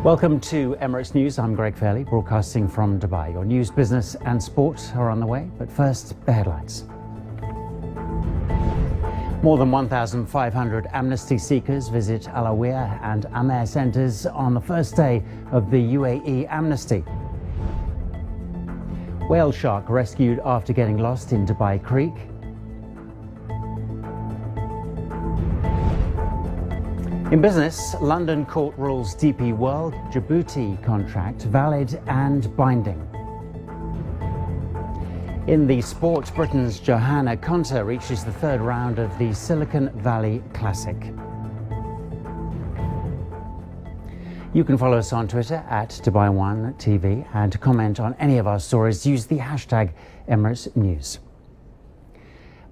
Welcome to Emirates News. I'm Greg Fairley, broadcasting from Dubai. Your news, business and sport are on the way, but first, the headlines. More than 1,500 Amnesty seekers visit Al Awiyah and Amer centres on the first day of the UAE Amnesty. Whale shark rescued after getting lost in Dubai Creek. In business, London court rules DP World Djibouti contract valid and binding. In the sport, Britain's Johanna Konta reaches the third round of the Silicon Valley Classic. You can follow us on Twitter at Dubai1TV and comment on any of our stories. Use the hashtag Emirates News.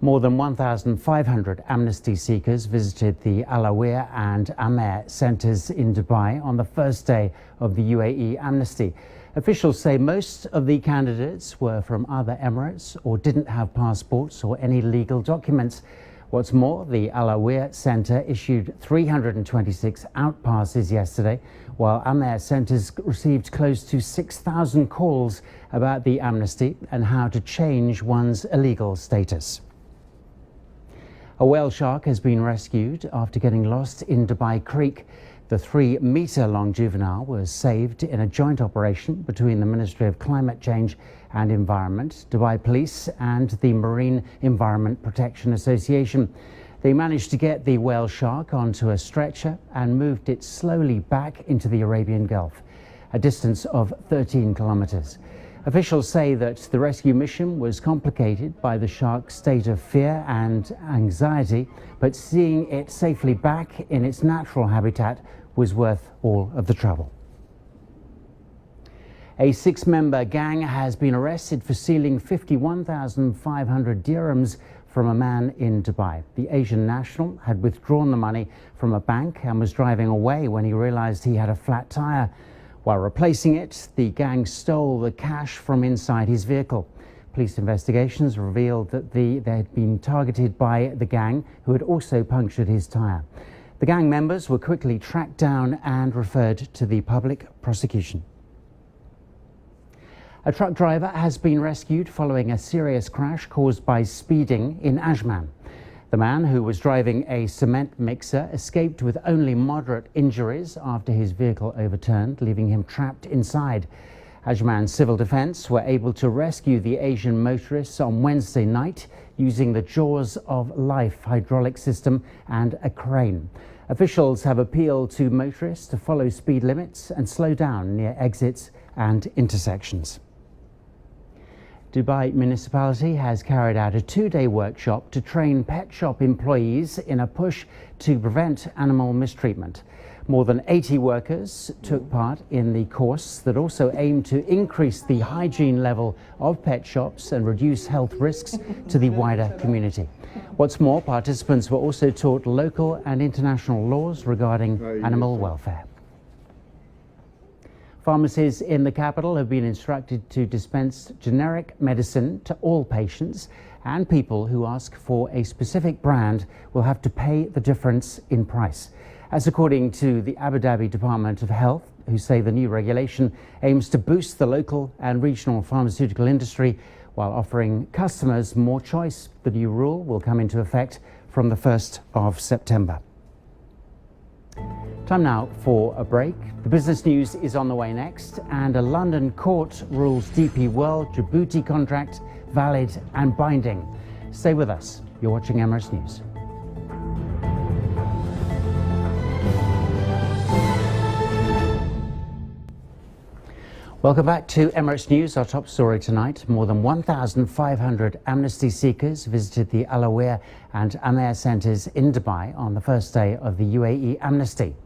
More than 1,500 Amnesty seekers visited the Al Awiyah and Amer centres in Dubai on the first day of the UAE Amnesty. Officials say most of the candidates were from other Emirates or didn't have passports or any legal documents. What's more, the Al Awiyah Centre issued 326 outpasses yesterday, while Amer centres received close to 6,000 calls about the amnesty and how to change one's illegal status. A whale shark has been rescued after getting lost in Dubai Creek. The 3-metre-long juvenile was saved in a joint operation between the Ministry of Climate Change and Environment, Dubai Police and the Marine Environment Protection Association. They managed to get the whale shark onto a stretcher and moved it slowly back into the Arabian Gulf, a distance of 13 kilometres. Officials say that the rescue mission was complicated by the shark's state of fear and anxiety, but seeing it safely back in its natural habitat was worth all of the trouble. A 6-member gang has been arrested for stealing 51,500 dirhams from a man in Dubai. The Asian national had withdrawn the money from a bank and was driving away when he realized he had a flat tire. While replacing it, the gang stole the cash from inside his vehicle. Police investigations revealed that they had been targeted by the gang, who had also punctured his tire. The gang members were quickly tracked down and referred to the public prosecution. A truck driver has been rescued following a serious crash caused by speeding in Ajman. The man, who was driving a cement mixer, escaped with only moderate injuries after his vehicle overturned, leaving him trapped inside. Ajman Civil Defence were able to rescue the Asian motorists on Wednesday night using the Jaws of Life hydraulic system and a crane. Officials have appealed to motorists to follow speed limits and slow down near exits and intersections. Dubai Municipality has carried out a 2-day workshop to train pet shop employees in a push to prevent animal mistreatment. More than 80 workers took part in the course that also aimed to increase the hygiene level of pet shops and reduce health risks to the wider community. What's more, participants were also taught local and international laws regarding animal welfare. Pharmacies in the capital have been instructed to dispense generic medicine to all patients, and people who ask for a specific brand will have to pay the difference in price. As according to the Abu Dhabi Department of Health, who say the new regulation aims to boost the local and regional pharmaceutical industry while offering customers more choice. The new rule will come into effect from the 1st of September. Time now for a break. The business news is on the way next, and a London court rules DP World Djibouti contract valid and binding. Stay with us. You're watching Emirates News. Welcome back to Emirates News. Our top story tonight: more than 1,500 Amnesty seekers visited the Al Awiyah and Amer centres in Dubai on the first day of the UAE Amnesty.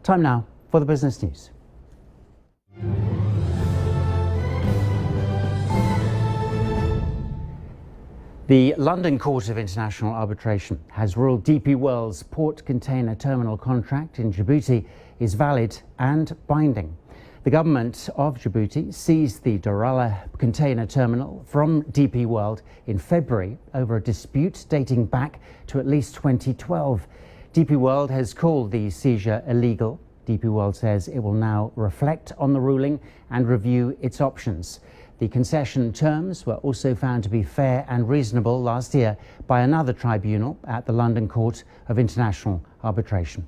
Time now for the business news. The London Court of International Arbitration has ruled DP World's port container terminal contract in Djibouti is valid and binding. The government of Djibouti seized the Dorala container terminal from DP World in February over a dispute dating back to at least 2012. DP World has called the seizure illegal. DP World says it will now reflect on the ruling and review its options. The concession terms were also found to be fair and reasonable last year by another tribunal at the London Court of International Arbitration.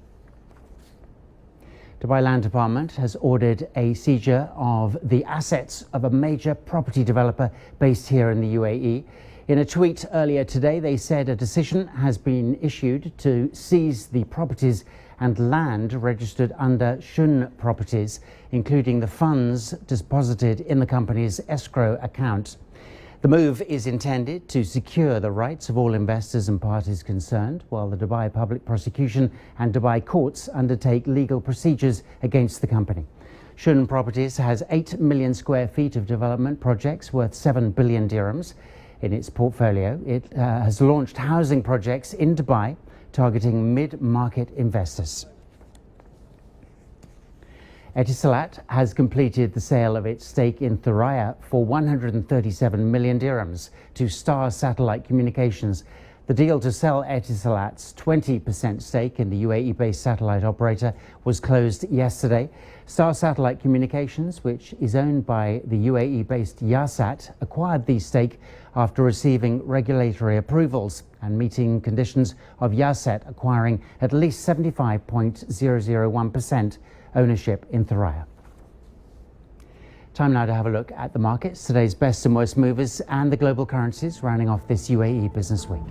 Dubai Land Department has ordered a seizure of the assets of a major property developer based here in the UAE. In a tweet earlier today, they said a decision has been issued to seize the properties and land registered under Shun Properties, including the funds deposited in the company's escrow account. The move is intended to secure the rights of all investors and parties concerned, while the Dubai Public Prosecution and Dubai courts undertake legal procedures against the company. Shun Properties has 8 million square feet of development projects worth 7 billion dirhams in its portfolio. It has launched housing projects in Dubai targeting mid-market investors. Etisalat has completed the sale of its stake in Thuraya for 137 million dirhams to Star Satellite Communications. The deal to sell Etisalat's 20% stake in the UAE-based satellite operator was closed yesterday. Star Satellite Communications, which is owned by the UAE-based Yahsat, acquired the stake after receiving regulatory approvals and meeting conditions of Yahsat acquiring at least 75.001% ownership in Thuraya. Time now to have a look at the markets, today's best and worst movers and the global currencies rounding off this UAE Business Week.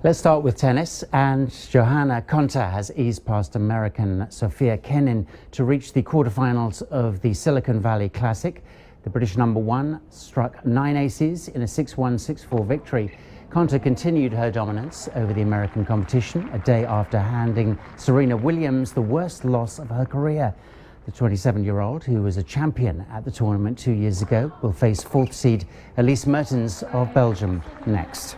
Let's start with tennis, and Johanna Konta has eased past American Sofia Kenin to reach the quarterfinals of the Silicon Valley Classic. The British number one struck 9 aces in a 6-1, 6-4 victory. Konta continued her dominance over the American competition a day after handing Serena Williams the worst loss of her career. The 27-year-old, who was a champion at the tournament 2 years ago, will face fourth seed Elise Mertens of Belgium next.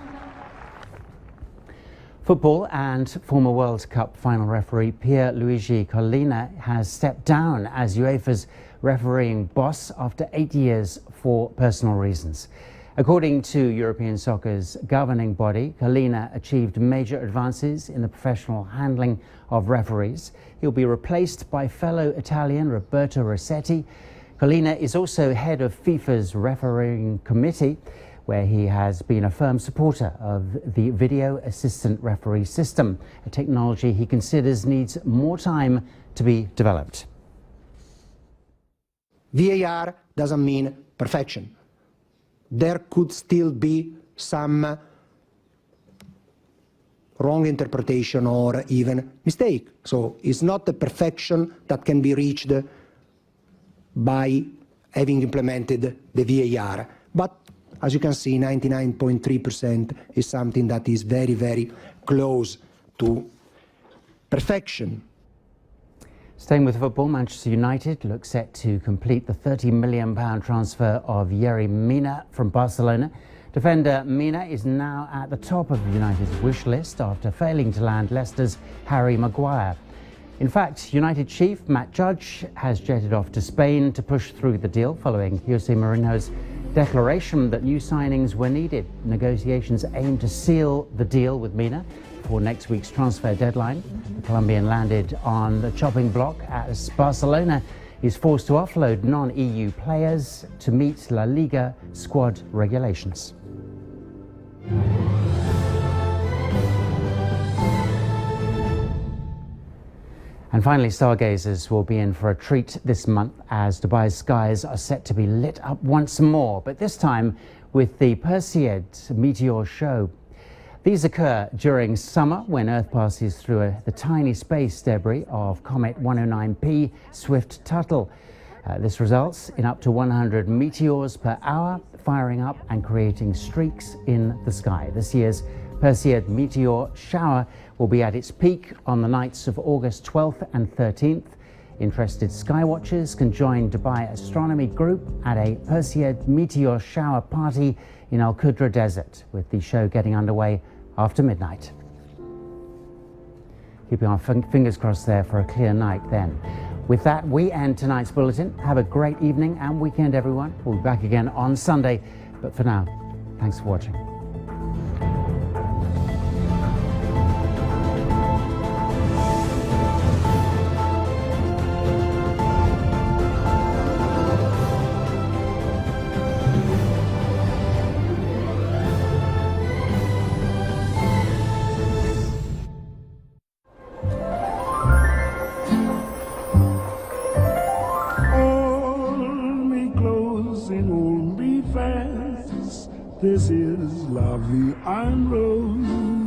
Football, and former World Cup final referee Pierluigi Collina has stepped down as UEFA's refereeing boss after 8 years for personal reasons. According to European soccer's governing body, Collina achieved major advances in the professional handling of referees. He'll be replaced by fellow Italian Roberto Rossetti. Collina is also head of FIFA's refereeing committee, where he has been a firm supporter of the video assistant referee system, a technology he considers needs more time to be developed. VAR doesn't mean perfection. There could still be some wrong interpretation or even mistake. So it's not the perfection that can be reached by having implemented the VAR. But as you can see, 99.3% is something that is very, very close to perfection. Staying with football, Manchester United look set to complete the £30 million transfer of Yerry Mina from Barcelona. Defender Mina is now at the top of United's wish list after failing to land Leicester's Harry Maguire. In fact, United chief Matt Judge has jetted off to Spain to push through the deal following Jose Mourinho's declaration that new signings were needed. Negotiations aim to seal the deal with Mina before next week's transfer deadline. The Colombian landed on the chopping block as Barcelona is forced to offload non-EU players to meet La Liga squad regulations. And finally, stargazers will be in for a treat this month as Dubai's skies are set to be lit up once more, but this time with the Perseid Meteor show. These occur during summer when Earth passes through the tiny space debris of Comet 109P Swift-Tuttle. This results in up to 100 meteors per hour firing up and creating streaks in the sky. This year's Perseid meteor shower will be at its peak on the nights of August 12th and 13th. Interested skywatchers can join Dubai Astronomy Group at a Perseid meteor shower party in Al Qudra Desert, with the show getting underway after midnight. Keeping our fingers crossed there for a clear night then. With that, we end tonight's bulletin. Have a great evening and weekend, everyone. We'll be back again on Sunday. But for now, thanks for watching. This is La Vie en Rose.